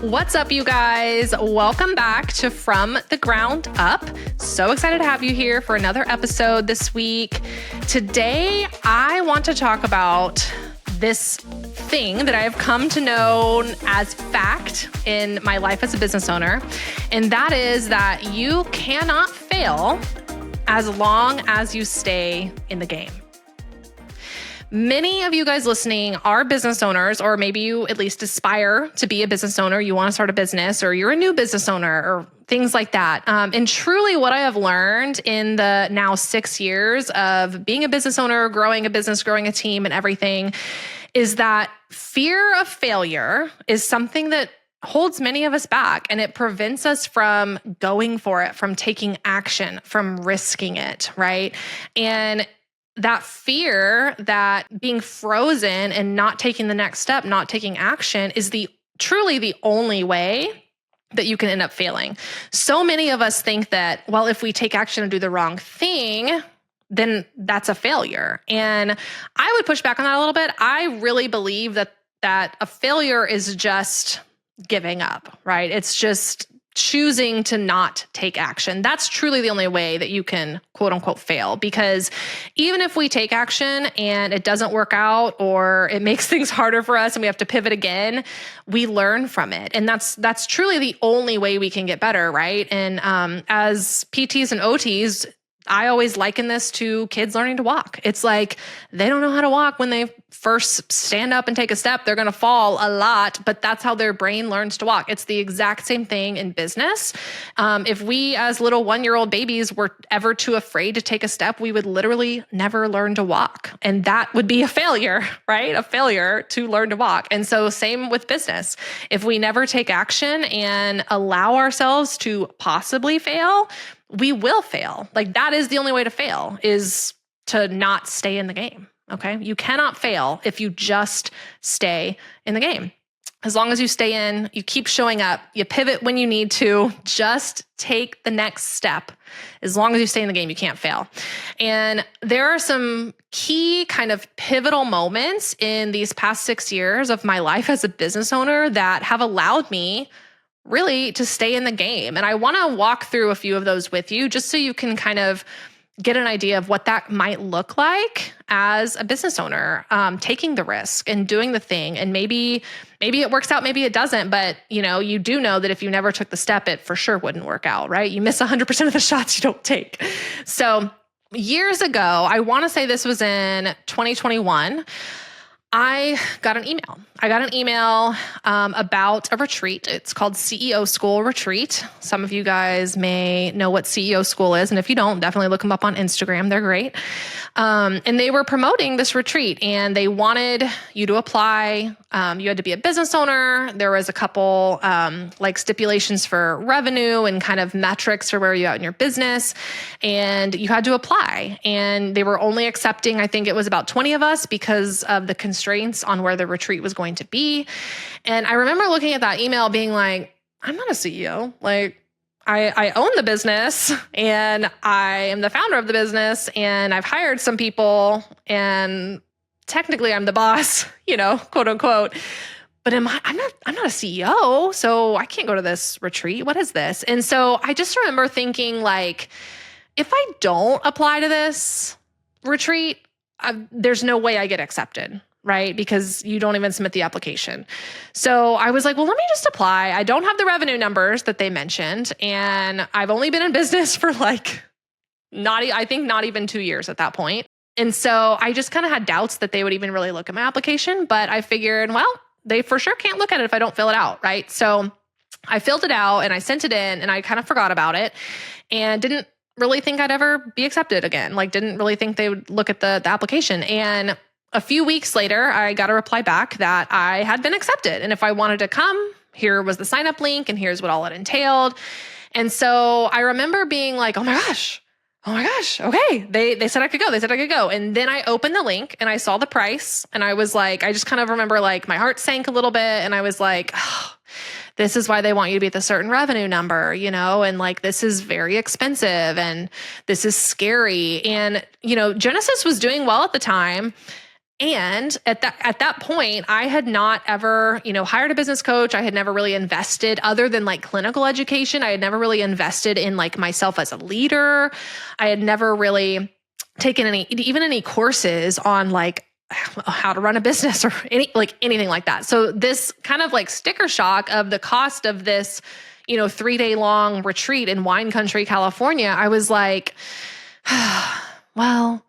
What's up, you guys? Welcome back to From the Ground Up. So excited to have you here for another episode this week. Today, I want to talk about this thing that I have come to know as fact in my life as a business owner, and that is that you cannot fail as long as you stay in the game. Many of you guys listening are business owners, or maybe you at least aspire to be a business owner. You want to start a business, or you're a new business owner, or things like that. And truly what I have learned in the now 6 years of being a business owner, growing a business, growing a team and everything is that fear of failure is something that holds many of us back, and it prevents us from going for it, from taking action, from risking it, right? And that fear that being frozen and not taking the next step, not taking action is truly the only way that you can end up failing. So many of us think that, well, if we take action and do the wrong thing, then that's a failure. And I would push back on that a little bit. I really believe that a failure is just giving up, right? It's just choosing to not take action. That's truly the only way that you can quote unquote fail, because even if we take action and it doesn't work out, or it makes things harder for us and we have to pivot again, we learn from it. And that's truly the only way we can get better, right? And as PTs and OTs, I always liken this to kids learning to walk. It's like they don't know how to walk when they first stand up and take a step. They're going to fall a lot, but that's how their brain learns to walk. It's the exact same thing in business. If we as little 1-year-old babies were ever too afraid to take a step, we would literally never learn to walk. And that would be a failure, right? A failure to learn to walk. And so same with business. If we never take action and allow ourselves to possibly fail, we will fail. Like that is the only way to fail, is to not stay in the game. Okay. You cannot fail if you just stay in the game. As long as you stay in, you keep showing up, you pivot when you need to, just take the next step. As long as you stay in the game, you can't fail. And there are some key kind of pivotal moments in these past 6 years of my life as a business owner that have allowed me really to stay in the game. And I want to walk through a few of those with you just so you can kind of get an idea of what that might look like as a business owner, taking the risk and doing the thing. And maybe it works out, maybe it doesn't, but you do know that if you never took the step, it for sure wouldn't work out, right? You miss 100% of the shots you don't take. So years ago, I want to say this was in 2021, I got an email. About a retreat. It's called CEO School Retreat. Some of you guys may know what CEO School is. And if you don't, definitely look them up on Instagram. They're great. And they were promoting this retreat, and they wanted you to apply. You had to be a business owner. There was a couple stipulations for revenue and kind of metrics for where you're at in your business. And you had to apply. And they were only accepting, I think it was about 20 of us because of the constraints on where the retreat was going to be. And I remember looking at that email being like, I'm not a CEO. Like, I own the business and I am the founder of the business, and I've hired some people, and technically I'm the boss, quote unquote. But I'm not a CEO, so I can't go to this retreat. What is this? And so I just remember thinking, like, if I don't apply to this retreat, there's no way I get accepted, right? Because you don't even submit the application. So I was like, well, let me just apply. I don't have the revenue numbers that they mentioned, and I've only been in business for not even 2 years at that point. And so I just kind of had doubts that they would even really look at my application, but I figured, well, they for sure can't look at it if I don't fill it out, right? So I filled it out and I sent it in, and I kind of forgot about it and didn't really think I'd ever be accepted again. Didn't really think they would look at the application. And a few weeks later, I got a reply back that I had been accepted. And if I wanted to come, here was the sign up link, and here's what all it entailed. And so I remember being like, oh my gosh, okay. They said I could go. And then I opened the link and I saw the price, and I was like, I just kind of remember my heart sank a little bit, and I was like, oh, this is why they want you to be at a certain revenue number, and this is very expensive and this is scary. And, Genesis was doing well at the time. And at that point, I had not ever, hired a business coach. I had never really invested other than like clinical education. I had never really invested in like myself as a leader. I had never really taken any courses on like how to run a business or anything like that. So this kind of like sticker shock of the cost of this, 3-day long retreat in wine country, California, I was like, well,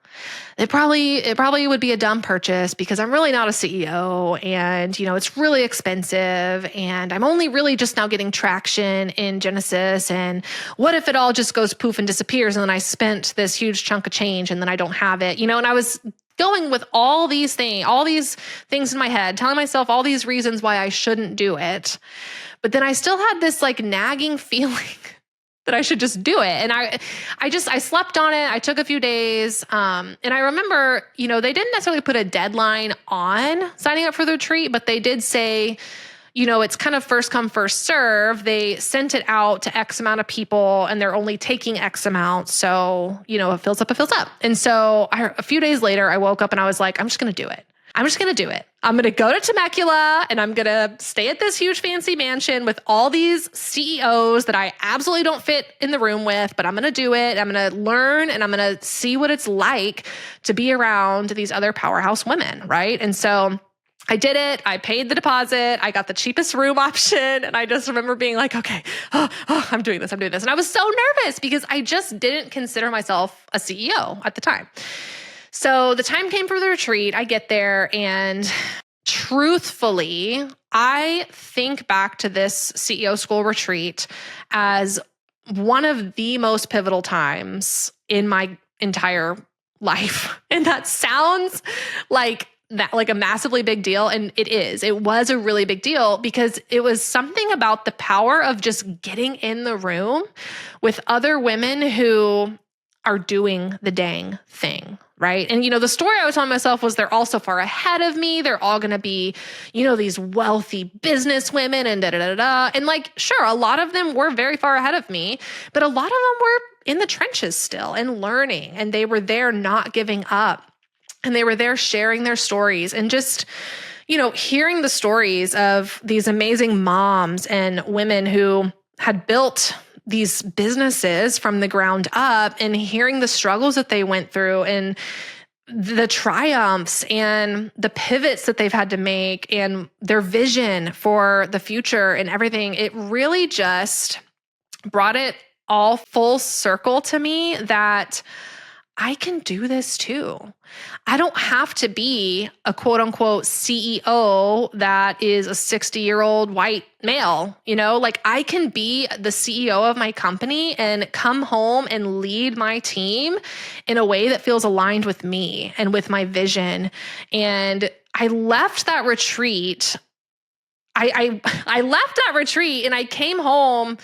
it probably would be a dumb purchase because I'm really not a CEO and, it's really expensive and I'm only really just now getting traction in Genesis. And what if it all just goes poof and disappears and then I spent this huge chunk of change and then I don't have it, and I was going with all these things in my head, telling myself all these reasons why I shouldn't do it. But then I still had this like nagging feeling that I should just do it. And I slept on it. I took a few days. And I remember, they didn't necessarily put a deadline on signing up for the retreat, but they did say, it's kind of first come, first serve. They sent it out to X amount of people and they're only taking X amount. So, it fills up, it fills up. And so a few days later, I woke up and I was like, I'm just going to do it. I'm just going to do it. I'm going to go to Temecula and I'm going to stay at this huge fancy mansion with all these CEOs that I absolutely don't fit in the room with, but I'm going to do it. I'm going to learn and I'm going to see what it's like to be around these other powerhouse women, right? And so I did it. I paid the deposit. I got the cheapest room option. And I just remember being like, okay, I'm doing this. And I was so nervous because I just didn't consider myself a CEO at the time. So the time came for the retreat. I get there and truthfully, I think back to this CEO school retreat as one of the most pivotal times in my entire life. And that sounds like a massively big deal. And it is. It was a really big deal because it was something about the power of just getting in the room with other women who are doing the dang thing. Right. And, the story I was telling myself was they're all so far ahead of me. They're all going to be, these wealthy business women and And like, sure, a lot of them were very far ahead of me, but a lot of them were in the trenches still and learning. And they were there not giving up. And they were there sharing their stories and just, hearing the stories of these amazing moms and women who had built these businesses from the ground up and hearing the struggles that they went through and the triumphs and the pivots that they've had to make and their vision for the future and everything. It really just brought it all full circle to me that I can do this too. I don't have to be a quote unquote CEO that is a 60-year-old white male, I can be the CEO of my company and come home and lead my team in a way that feels aligned with me and with my vision. And I left that retreat. I left that retreat and I came home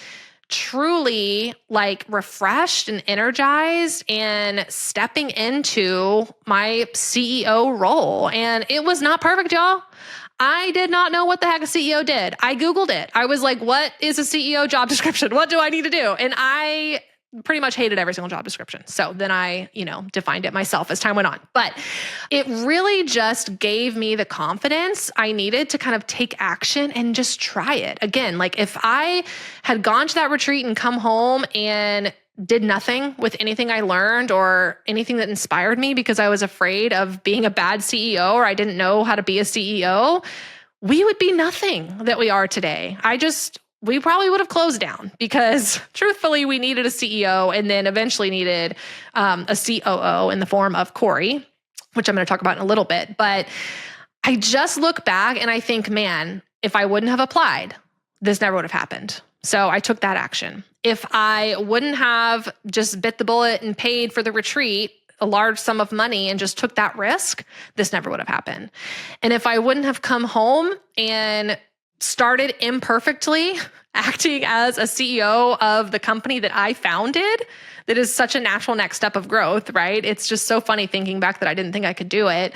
truly like refreshed and energized and stepping into my CEO role. And it was not perfect, y'all. I did not know what the heck a CEO did. I Googled it. I was like, what is a CEO job description? What do I need to do? And I pretty much hated every single job description. So then I, defined it myself as time went on. But it really just gave me the confidence I needed to kind of take action and just try it. Again, like if I had gone to that retreat and come home and did nothing with anything I learned or anything that inspired me because I was afraid of being a bad CEO or I didn't know how to be a CEO, we would be nothing that we are today. We probably would have closed down because truthfully, we needed a CEO and then eventually needed a COO in the form of Corey, which I'm going to talk about in a little bit. But I just look back and I think, man, if I wouldn't have applied, this never would have happened. So I took that action. If I wouldn't have just bit the bullet and paid for the retreat, a large sum of money and just took that risk, this never would have happened. And if I wouldn't have come home and started imperfectly acting as a CEO of the company that I founded, that is such a natural next step of growth, right? It's just so funny thinking back that I didn't think I could do it,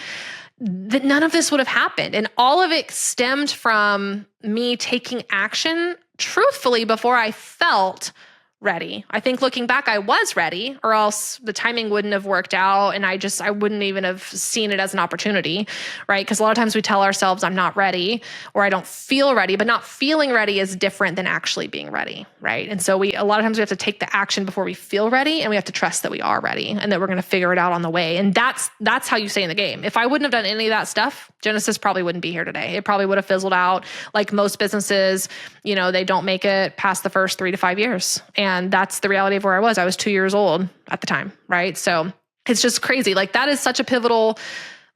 that none of this would have happened. And all of it stemmed from me taking action truthfully before I felt ready. I think looking back, I was ready, or else the timing wouldn't have worked out. And I wouldn't even have seen it as an opportunity, right? Because a lot of times we tell ourselves, I'm not ready, or I don't feel ready, but not feeling ready is different than actually being ready, right? And so a lot of times we have to take the action before we feel ready, and we have to trust that we are ready and that we're going to figure it out on the way. And that's how you stay in the game. If I wouldn't have done any of that stuff, Genesis probably wouldn't be here today. It probably would have fizzled out. Like most businesses, they don't make it past the first 3 to 5 years. And that's the reality of where I was. I was 2 years old at the time, right? So it's just crazy. Like that is such a pivotal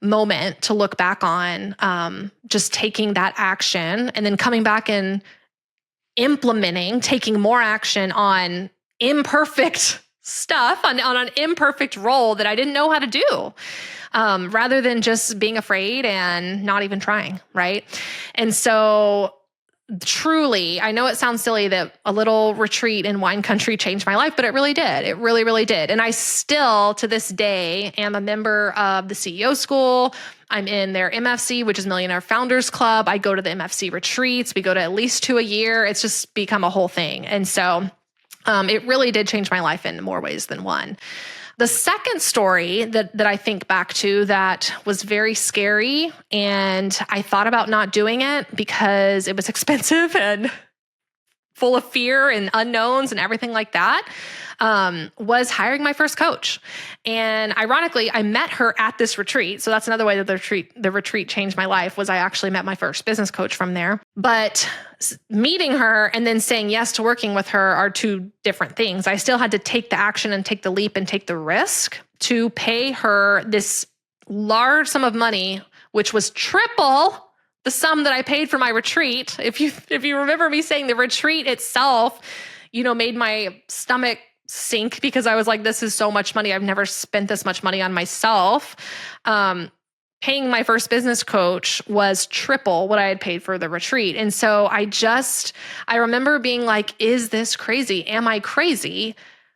moment to look back on, just taking that action and then coming back and implementing, taking more action on imperfect stuff, on an imperfect role that I didn't know how to do, rather than just being afraid and not even trying, right? And so truly, I know it sounds silly that a little retreat in wine country changed my life, but it really did. It really, really did. And I still, to this day, am a member of the CEO school. I'm in their MFC, which is Millionaire Founders Club. I go to the MFC retreats. We go to at least 2 a year. It's just become a whole thing. And so it really did change my life in more ways than one. The second story that I think back to that was very scary, and I thought about not doing it because it was expensive and full of fear and unknowns and everything like that, was hiring my first coach. And ironically, I met her at this retreat. So that's another way that the retreat changed my life, was I actually met my first business coach from there. But meeting her and then saying yes to working with her are two different things. I still had to take the action and take the leap and take the risk to pay her this large sum of money, which was triple the sum that I paid for my retreat. If you remember me saying the retreat itself, made my stomach sink because I was like, this is so much money. I've never spent this much money on myself. Paying my first business coach was triple what I had paid for the retreat. And so I remember being like, is this crazy? Am I crazy?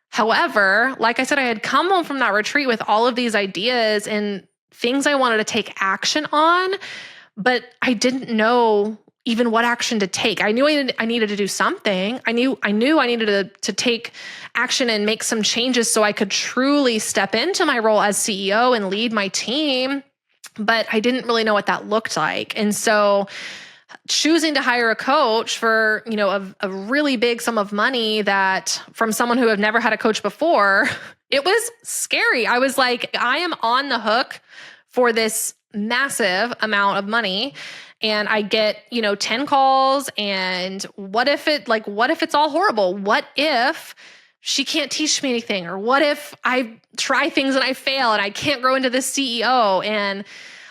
However, like I said, I had come home from that retreat with all of these ideas and things I wanted to take action on, but I didn't know even what action to take. I knew I needed to do something. I knew I needed to take action and make some changes so I could truly step into my role as CEO and lead my team, but I didn't really know what that looked like. And so choosing to hire a coach for, a really big sum of money that from someone who had never had a coach before, it was scary. I was like, I am on the hook for this massive amount of money. And I get, 10 calls, and what if it's all horrible? What if she can't teach me anything? Or what if I try things and I fail and I can't grow into this CEO? And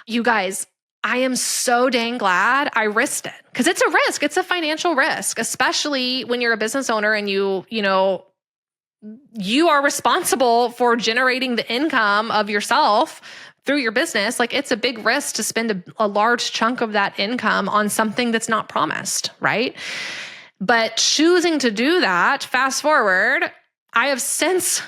you guys, I am so dang glad I risked it, because it's a risk. It's a financial risk, especially when you're a business owner and you are responsible for generating the income of yourself through your business. Like, it's a big risk to spend a large chunk of that income on something that's not promised, right? But choosing to do that, fast forward, I have since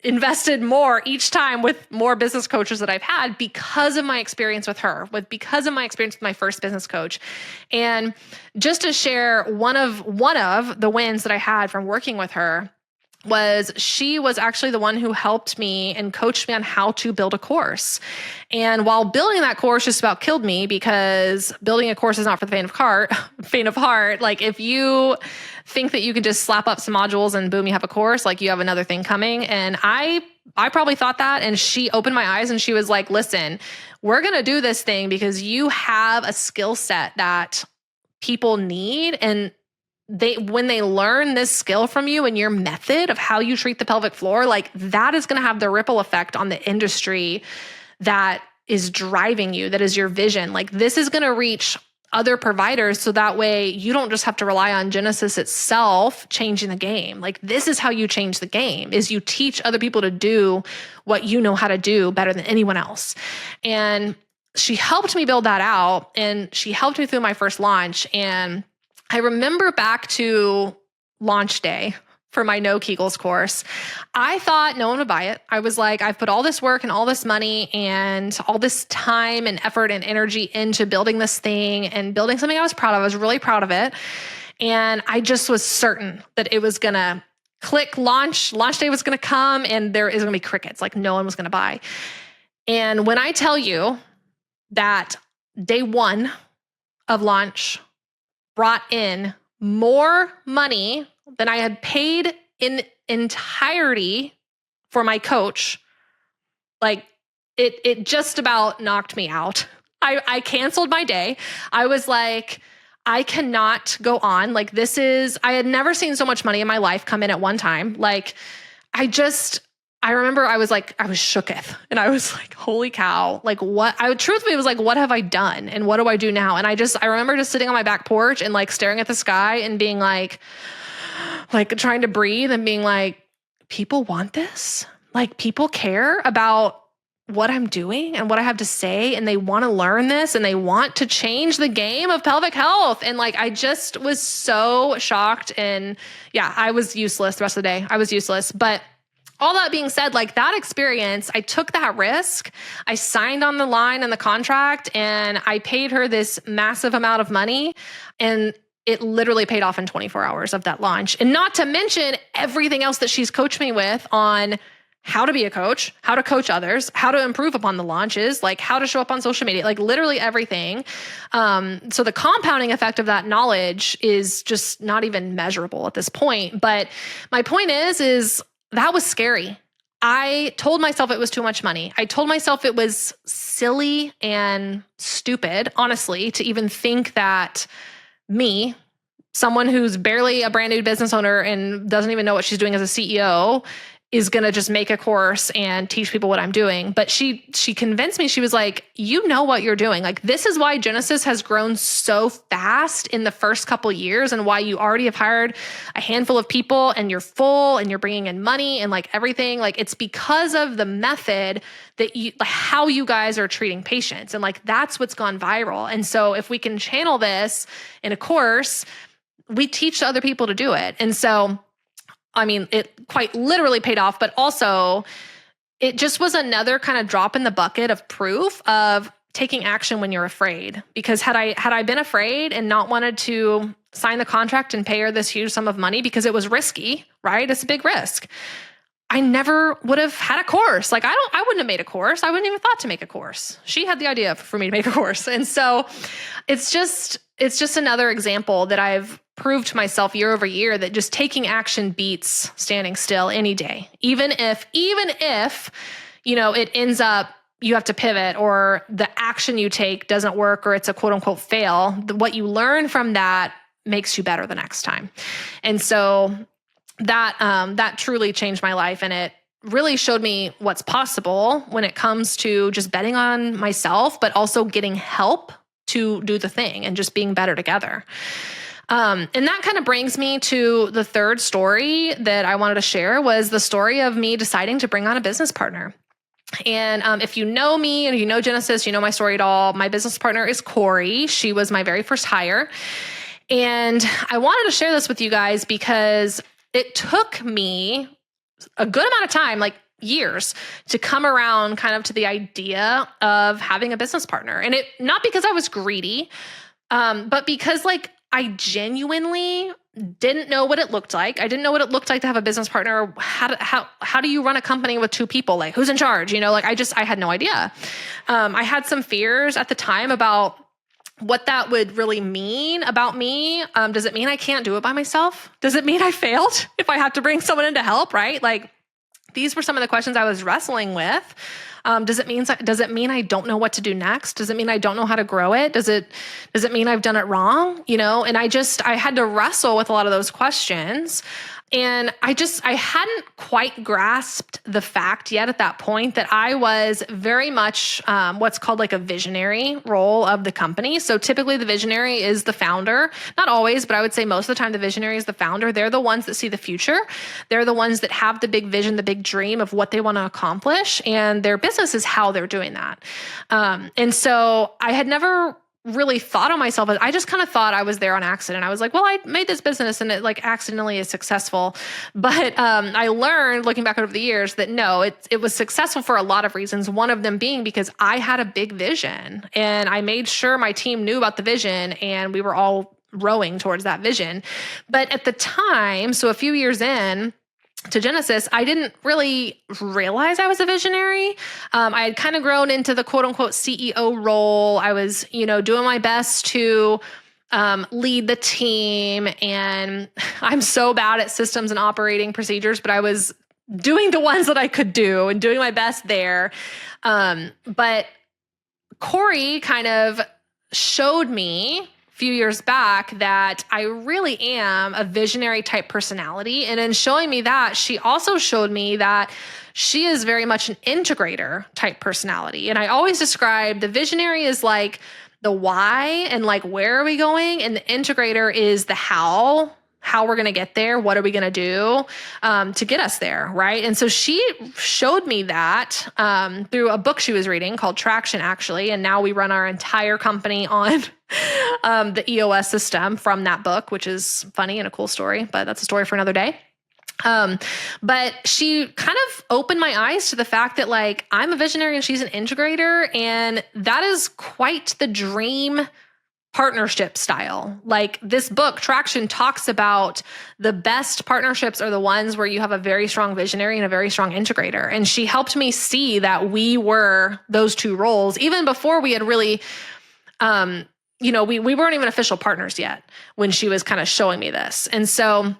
invested more each time with more business coaches that I've had because of my experience with her, because of my experience with my first business coach. And just to share one of the wins that I had from working with her was she was actually the one who helped me and coached me on how to build a course. And while building that course just about killed me, because building a course is not for the faint of heart. Like, if you think that you can just slap up some modules and boom, you have a course, like you have another thing coming. And I probably thought that, and she opened my eyes and she was like, listen, we're going to do this thing because you have a skill set that people need. And when they learn this skill from you and your method of how you treat the pelvic floor, like, that is going to have the ripple effect on the industry that is driving you, that is your vision. Like, this is going to reach other providers, so that way you don't just have to rely on Genesis itself changing the game. Like, this is how you change the game, is you teach other people to do what you know how to do better than anyone else. And she helped me build that out, and she helped me through my first launch. And I remember back to launch day for my No Kegels course, I thought no one would buy it. I was like, I've put all this work and all this money and all this time and effort and energy into building this thing and building something I was proud of. I was really proud of it. And I just was certain that it was going to click launch day was going to come and there is going to be crickets. Like no one was going to buy. And when I tell you that day one of launch brought in more money than I had paid in entirety for my coach, like it just about knocked me out. I canceled my day. I was like, I cannot go on. Like I had never seen so much money in my life come in at one time. Like I remember I was shooketh and I was like, holy cow. Like truthfully was like, what have I done? And what do I do now? And I remember just sitting on my back porch and like staring at the sky and being like trying to breathe and being like, people want this. Like people care about what I'm doing and what I have to say. And they want to learn this and they want to change the game of pelvic health. And like, I just was so shocked. And yeah, I was useless the rest of the day. I was useless. But all that being said, like that experience, I took that risk. I signed on the line in the contract and I paid her this massive amount of money. And it literally paid off in 24 hours of that launch. And not to mention everything else that she's coached me with on how to be a coach, how to coach others, how to improve upon the launches, like how to show up on social media, like literally everything. So the compounding effect of that knowledge is just not even measurable at this point. But my point is that was scary. I told myself it was too much money. I told myself it was silly and stupid, honestly, to even think that me, someone who's barely a brand new business owner and doesn't even know what she's doing as a CEO, is going to just make a course and teach people what I'm doing. But she convinced me. She was like, you know what you're doing. Like, this is why Genesis has grown so fast in the first couple of years and why you already have hired a handful of people and you're full and you're bringing in money and like everything. Like, it's because of the method that how you guys are treating patients. And like, that's what's gone viral. And so if we can channel this in a course, we teach other people to do it. And so I mean, it quite literally paid off, but also it just was another kind of drop in the bucket of proof of taking action when you're afraid. Because had I been afraid and not wanted to sign the contract and pay her this huge sum of money because it was risky, right? It's a big risk. I never would have had a course. Like I wouldn't have made a course. I wouldn't even thought to make a course. She had the idea for me to make a course. And so it's just another example that I've proved to myself year over year that just taking action beats standing still any day. Even if, it ends up, you have to pivot or the action you take doesn't work or it's a quote unquote fail, what you learn from that makes you better the next time. And so that truly changed my life. And it really showed me what's possible when it comes to just betting on myself, but also getting help to do the thing and just being better together. And that kind of brings me to the third story that I wanted to share was the story of me deciding to bring on a business partner. And if you know me and you know Genesis, you know my story at all. My business partner is Corey. She was my very first hire. And I wanted to share this with you guys because it took me a good amount of time, like years, to come around kind of to the idea of having a business partner. And it not because I was greedy, but because like I genuinely didn't know what it looked like. I didn't know what it looked like to have a business partner. How do you run a company with two people? Like who's in charge? I had no idea. I had some fears at the time about what that would really mean about me. Does it mean I can't do it by myself? Does it mean I failed if I have to bring someone in to help, right? Like these were some of the questions I was wrestling with. Does it mean I don't know what to do next? Does it mean I don't know how to grow it? Does it mean I've done it wrong? And I had to wrestle with a lot of those questions. And I hadn't quite grasped the fact yet at that point that I was very much what's called like a visionary role of the company. So typically the visionary is the founder. Not always, but I would say most of the time the visionary is the founder. They're the ones that see the future. They're the ones that have the big vision, the big dream of what they want to accomplish. And their business is how they're doing that. And so I had never really thought of myself as, I just kind of thought I was there on accident. I was like, well, I made this business and it like accidentally is successful. But I learned looking back over the years that no, it was successful for a lot of reasons. One of them being because I had a big vision and I made sure my team knew about the vision and we were all rowing towards that vision. But at the time, so a few years in, to Genesis, I didn't really realize I was a visionary. I had kind of grown into the quote unquote CEO role. I was, doing my best to lead the team. And I'm so bad at systems and operating procedures, but I was doing the ones that I could do and doing my best there. But Corey kind of showed me few years back that I really am a visionary type personality. And in showing me that, she also showed me that she is very much an integrator type personality. And I always describe the visionary as like the why and like, where are we going? And the integrator is the how we're going to get there. What are we going to do to get us there? Right. And so she showed me that through a book she was reading called Traction, actually. And now we run our entire company on the EOS system from that book, which is funny and a cool story, but that's a story for another day. But she kind of opened my eyes to the fact that like, I'm a visionary and she's an integrator. And that is quite the dream partnership style. Like this book, Traction, talks about the best partnerships are the ones where you have a very strong visionary and a very strong integrator. And she helped me see that we were those two roles, even before we had really, we weren't even official partners yet when she was kind of showing me this. And so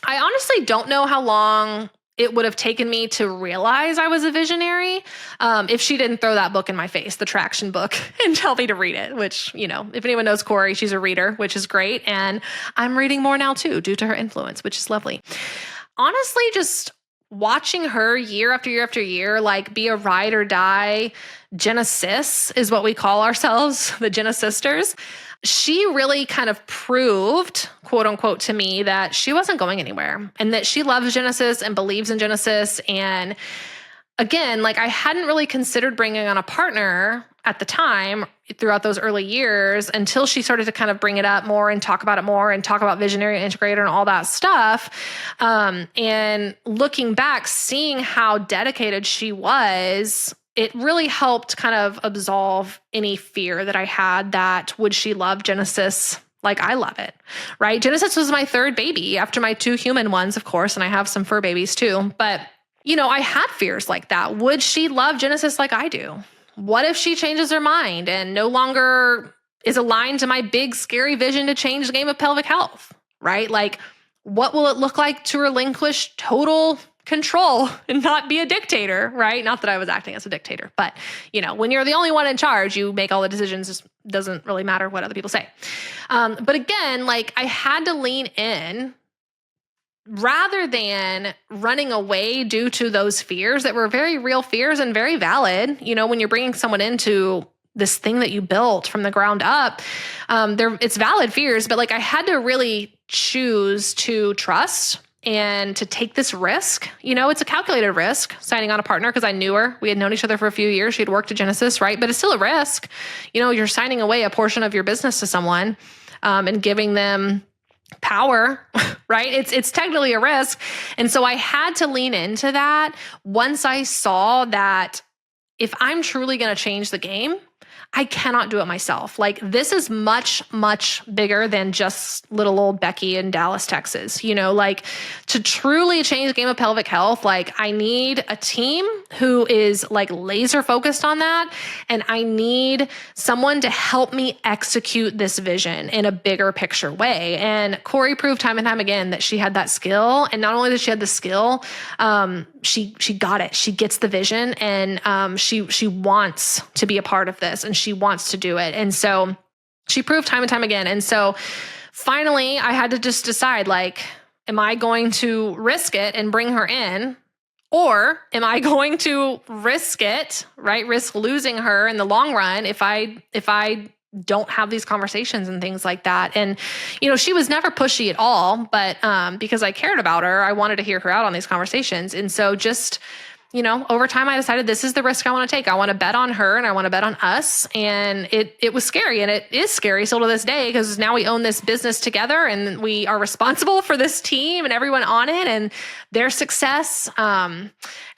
I honestly don't know how long it would have taken me to realize I was a visionary if she didn't throw that book in my face, the Traction book, and tell me to read it, which, if anyone knows Corey, she's a reader, which is great. And I'm reading more now too, due to her influence, which is lovely. Honestly, just watching her year after year after year, like be a ride or die Genesis is what we call ourselves, the Genesisters. She really kind of proved, quote unquote, to me that she wasn't going anywhere and that she loves Genesis and believes in Genesis. And again, like I hadn't really considered bringing on a partner at the time throughout those early years until she started to kind of bring it up more and talk about it more and talk about visionary integrator and all that stuff. And looking back, seeing how dedicated she was, it really helped kind of absolve any fear that I had that would she love Genesis like I love it, right? Genesis was my third baby after my two human ones, of course, and I have some fur babies too. But, I had fears like that. Would she love Genesis like I do? What if she changes her mind and no longer is aligned to my big, scary vision to change the game of pelvic health, right? Like, what will it look like to relinquish total control and not be a dictator, right? Not that I was acting as a dictator, but when you're the only one in charge, you make all the decisions. It doesn't really matter what other people say. But again, like I had to lean in rather than running away due to those fears that were very real fears and very valid. When you're bringing someone into this thing that you built from the ground up, it's valid fears, but like I had to really choose to trust and to take this risk. It's a calculated risk signing on a partner because I knew her. We had known each other for a few years. She had worked at Genesis, right? But it's still a risk. You're signing away a portion of your business to someone and giving them power, right? It's technically a risk. And so I had to lean into that once I saw that if I'm truly going to change the game, I cannot do it myself. Like this is much, much bigger than just little old Becky in Dallas, Texas. Like to truly change the game of pelvic health, like I need a team who is like laser focused on that. And I need someone to help me execute this vision in a bigger picture way. And Corey proved time and time again that she had that skill. And not only did she have the skill, she got it. She gets the vision and she wants to be a part of this and she wants to do it. And so she proved time and time again. And so finally I had to just decide, like, am I going to risk it and bring her in? Or am I going to risk it, right? Risk losing her in the long run if I don't have these conversations and things like that. And, she was never pushy at all, but because I cared about her, I wanted to hear her out on these conversations. And so just, over time I decided this is the risk I want to take. I want to bet on her and I want to bet on us. And it was scary, and it is scary still to this day because now we own this business together and we are responsible for this team and everyone on it and their success and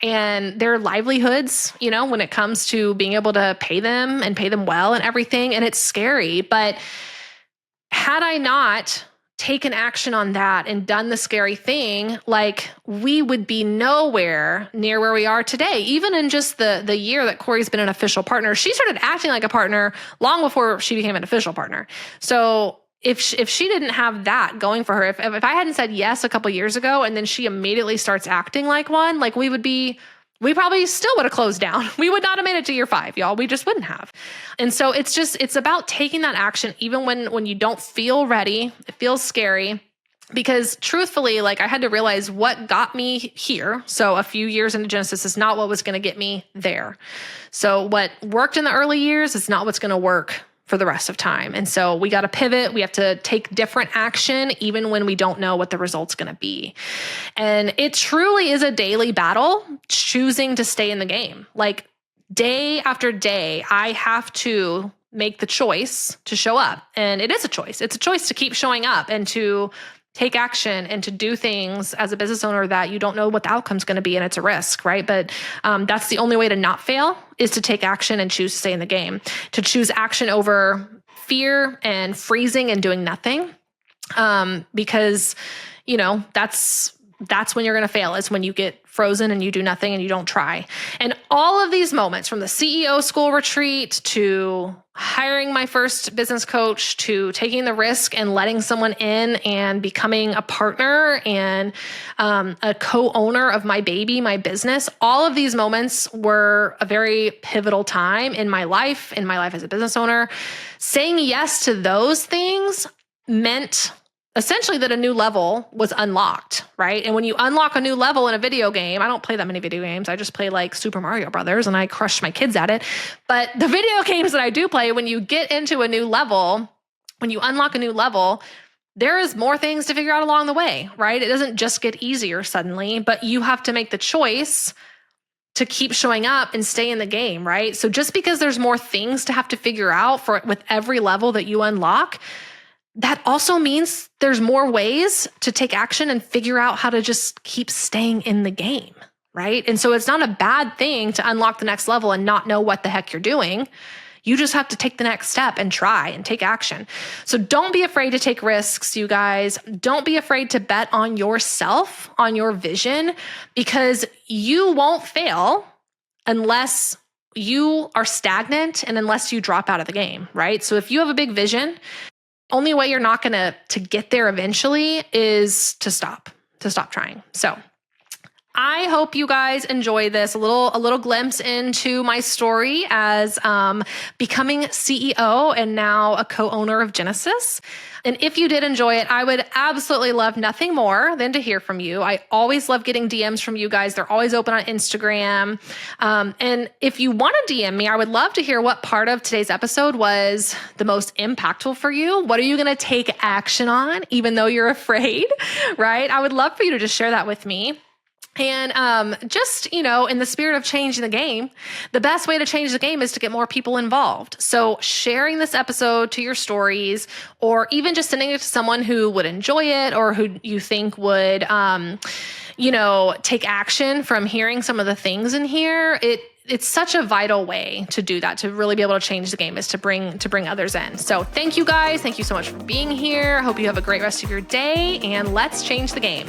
their livelihoods, when it comes to being able to pay them and pay them well and everything. And it's scary. But had I not taken action on that and done the scary thing, like we would be nowhere near where we are today. Even in just the year that Corey's been an official partner, she started acting like a partner long before she became an official partner. So if she didn't have that going for her, if I hadn't said yes a couple years ago and then she immediately starts acting like one, like we probably still would have closed down. We would not have made it to year 5, y'all. We just wouldn't have. And so it's about taking that action, even when you don't feel ready, it feels scary. Because truthfully, like I had to realize what got me here. So a few years into Genesis is not what was going to get me there. So what worked in the early years is not what's going to work for the rest of time. And so we got to pivot. We have to take different action, even when we don't know what the result's going to be. And it truly is a daily battle choosing to stay in the game. Like day after day, I have to make the choice to show up. And it is a choice. It's a choice to keep showing up and to take action and to do things as a business owner that you don't know what the outcome's going to be, and it's a risk, right? But that's the only way to not fail is to take action and choose to stay in the game, to choose action over fear and freezing and doing nothing. Because, that's when you're going to fail, is when you get frozen and you do nothing and you don't try. And all of these moments, from the CEO school retreat to hiring my first business coach to taking the risk and letting someone in and becoming a partner and a co-owner of my baby, my business, all of these moments were a very pivotal time in my life as a business owner. Saying yes to those things meant essentially that a new level was unlocked, right? And when you unlock a new level in a video game, I don't play that many video games. I just play like Super Mario Brothers and I crush my kids at it. But the video games that I do play, when you get into a new level, when you unlock a new level, there is more things to figure out along the way, right? It doesn't just get easier suddenly, but you have to make the choice to keep showing up and stay in the game, right? So just because there's more things to have to figure out with every level that you unlock, that also means there's more ways to take action and figure out how to just keep staying in the game, right? And so it's not a bad thing to unlock the next level and not know what the heck you're doing. You just have to take the next step and try and take action. So don't be afraid to take risks, you guys. Don't be afraid to bet on yourself, on your vision, because you won't fail unless you are stagnant and unless you drop out of the game, right? So if you have a big vision, only way you're not going to get there eventually is to stop trying. So I hope you guys enjoy this, a little glimpse into my story as becoming CEO and now a co-owner of Genesis. And if you did enjoy it, I would absolutely love nothing more than to hear from you. I always love getting DMs from you guys. They're always open on Instagram. And if you want to DM me, I would love to hear what part of today's episode was the most impactful for you. What are you going to take action on, even though you're afraid, right? I would love for you to just share that with me. And just, in the spirit of changing the game, the best way to change the game is to get more people involved. So sharing this episode to your stories, or even just sending it to someone who would enjoy it or who you think would, take action from hearing some of the things in here. It's such a vital way to do that, to really be able to change the game, is to bring others in. So thank you guys. Thank you so much for being here. I hope you have a great rest of your day, and let's change the game.